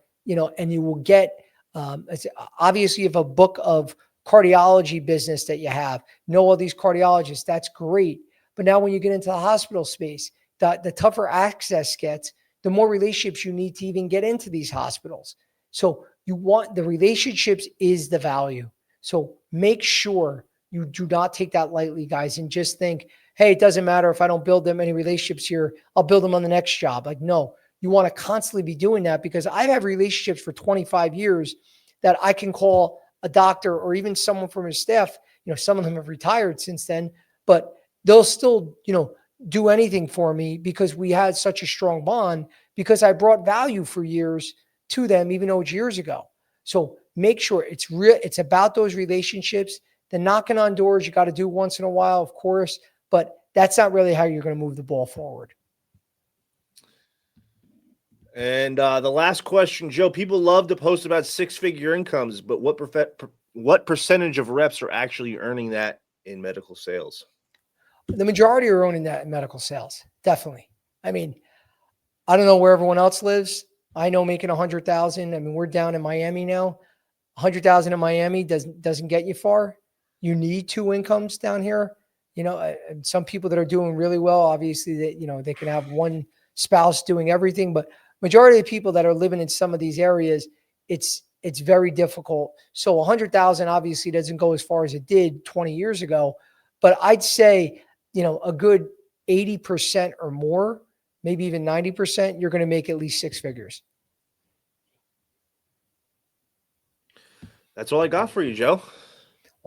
and you will get, obviously you have a book of cardiology business that you have, know all these cardiologists. That's great. But now when you get into the hospital space, the tougher access gets, the more relationships you need to even get into these hospitals. So you want the relationships is the value. So make sure you do not take that lightly, guys, and just think, hey, it doesn't matter if I don't build that many relationships here. I'll build them on the next job. Like, no, you want to constantly be doing that, because I have relationships for 25 years that I can call a doctor or even someone from his staff. Some of them have retired since then, but they'll still, do anything for me because we had such a strong bond, because I brought value for years to them, even though it's years ago. So make sure it's real. It's about those relationships. The knocking on doors you got to do once in a while, of course, but that's not really how you're going to move the ball forward. And the last question, Joe, people love to post about 6-figure incomes, but what percentage of reps are actually earning that in medical sales? The majority are owning that in medical sales. Definitely. I mean, I don't know where everyone else lives. I know making 100,000. I mean, we're down in Miami now. 100,000 in Miami doesn't get you far. You need 2 incomes down here. And some people that are doing really well, obviously that, they can have one spouse doing everything, but majority of people that are living in some of these areas, it's very difficult. So 100,000 obviously doesn't go as far as it did 20 years ago, but I'd say, a good 80% or more, maybe even 90%, you're going to make at least 6 figures. That's all I got for you, Joe.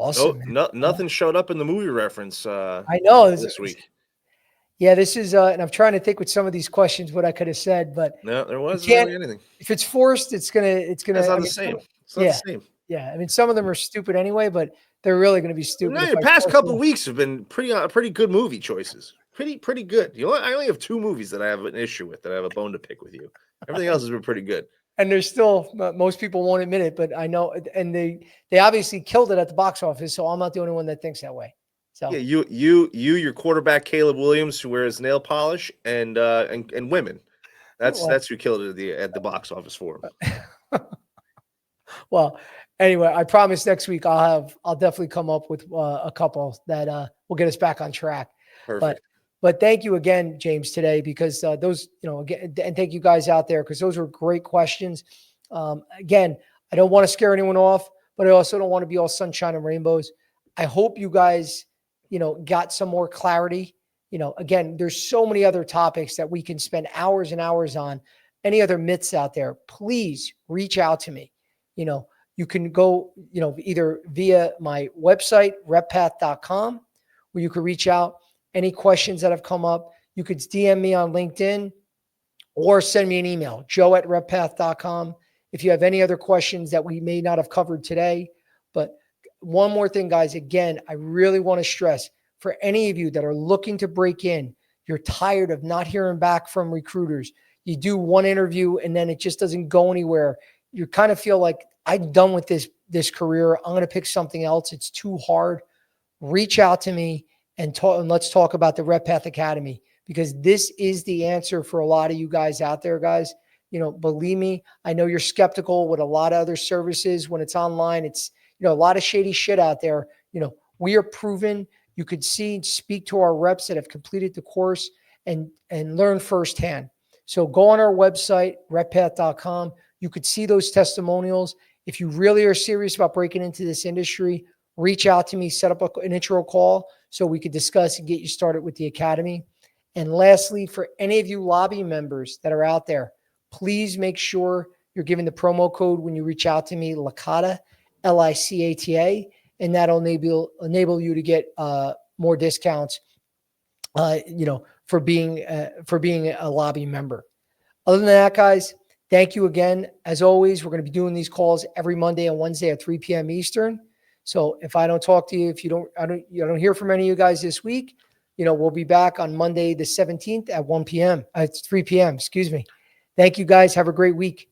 Awesome, man. Nothing showed up in the movie reference I know this week. Yeah, this is, and I'm trying to think with some of these questions what I could have said, but No, there you wasn't can't. really anything. If it's forced, it's gonna. It's I not the mean, same. It's not the yeah, same. yeah. I mean, some of them are stupid anyway, but they're really gonna be stupid No, if the I past force couple them. of weeks have been pretty good movie choices. Pretty good. I only have 2 movies that I have an issue with, that I have a bone to pick with you. Everything else has been pretty good. And there's still, most people won't admit it, but I know, and they obviously killed it at the box office, so I'm not the only one that thinks that way. So Yeah, your quarterback Caleb Williams, who wears nail polish, and women. That's who killed it at the box office for him. Well, anyway, I promise next week I'll definitely come up with a couple that will get us back on track. Perfect. But thank you again, James, today, because those, again, and thank you guys out there, because those were great questions. Again, I don't want to scare anyone off, but I also don't want to be all sunshine and rainbows. I hope you guys, got some more clarity. Again, there's so many other topics that we can spend hours and hours on. Any other myths out there, please reach out to me. You can go, either via my website, RepPath.com, where you can reach out. Any questions that have come up, you could DM me on LinkedIn or send me an email, joe@reppath.com. If you have any other questions that we may not have covered today. But one more thing, guys, again, I really want to stress, for any of you that are looking to break in, you're tired of not hearing back from recruiters. You do one interview and then it just doesn't go anywhere. You kind of feel like, I'm done with this career. I'm going to pick something else. It's too hard. Reach out to me and let's talk about the RepPath Academy, because this is the answer for a lot of you guys out there, guys. Believe me, I know you're skeptical with a lot of other services when it's online. It's, a lot of shady shit out there. We are proven. You could speak to our reps that have completed the course and learn firsthand. So go on our website, RepPath.com. You could see those testimonials. If you really are serious about breaking into this industry, reach out to me, set up an intro call so we could discuss and get you started with the academy. And lastly, for any of you lobby members that are out there, please make sure you're giving the promo code when you reach out to me, Licata, Licata, and that'll enable you to get more discounts, for being a lobby member. Other than that, guys, thank you again. As always, we're going to be doing these calls every Monday and Wednesday at 3 p.m. Eastern. So if I don't talk to you, if you don't hear from any of you guys this week, we'll be back on Monday the 17th at 1 p.m. It's 3 p.m. Excuse me. Thank you guys. Have a great week.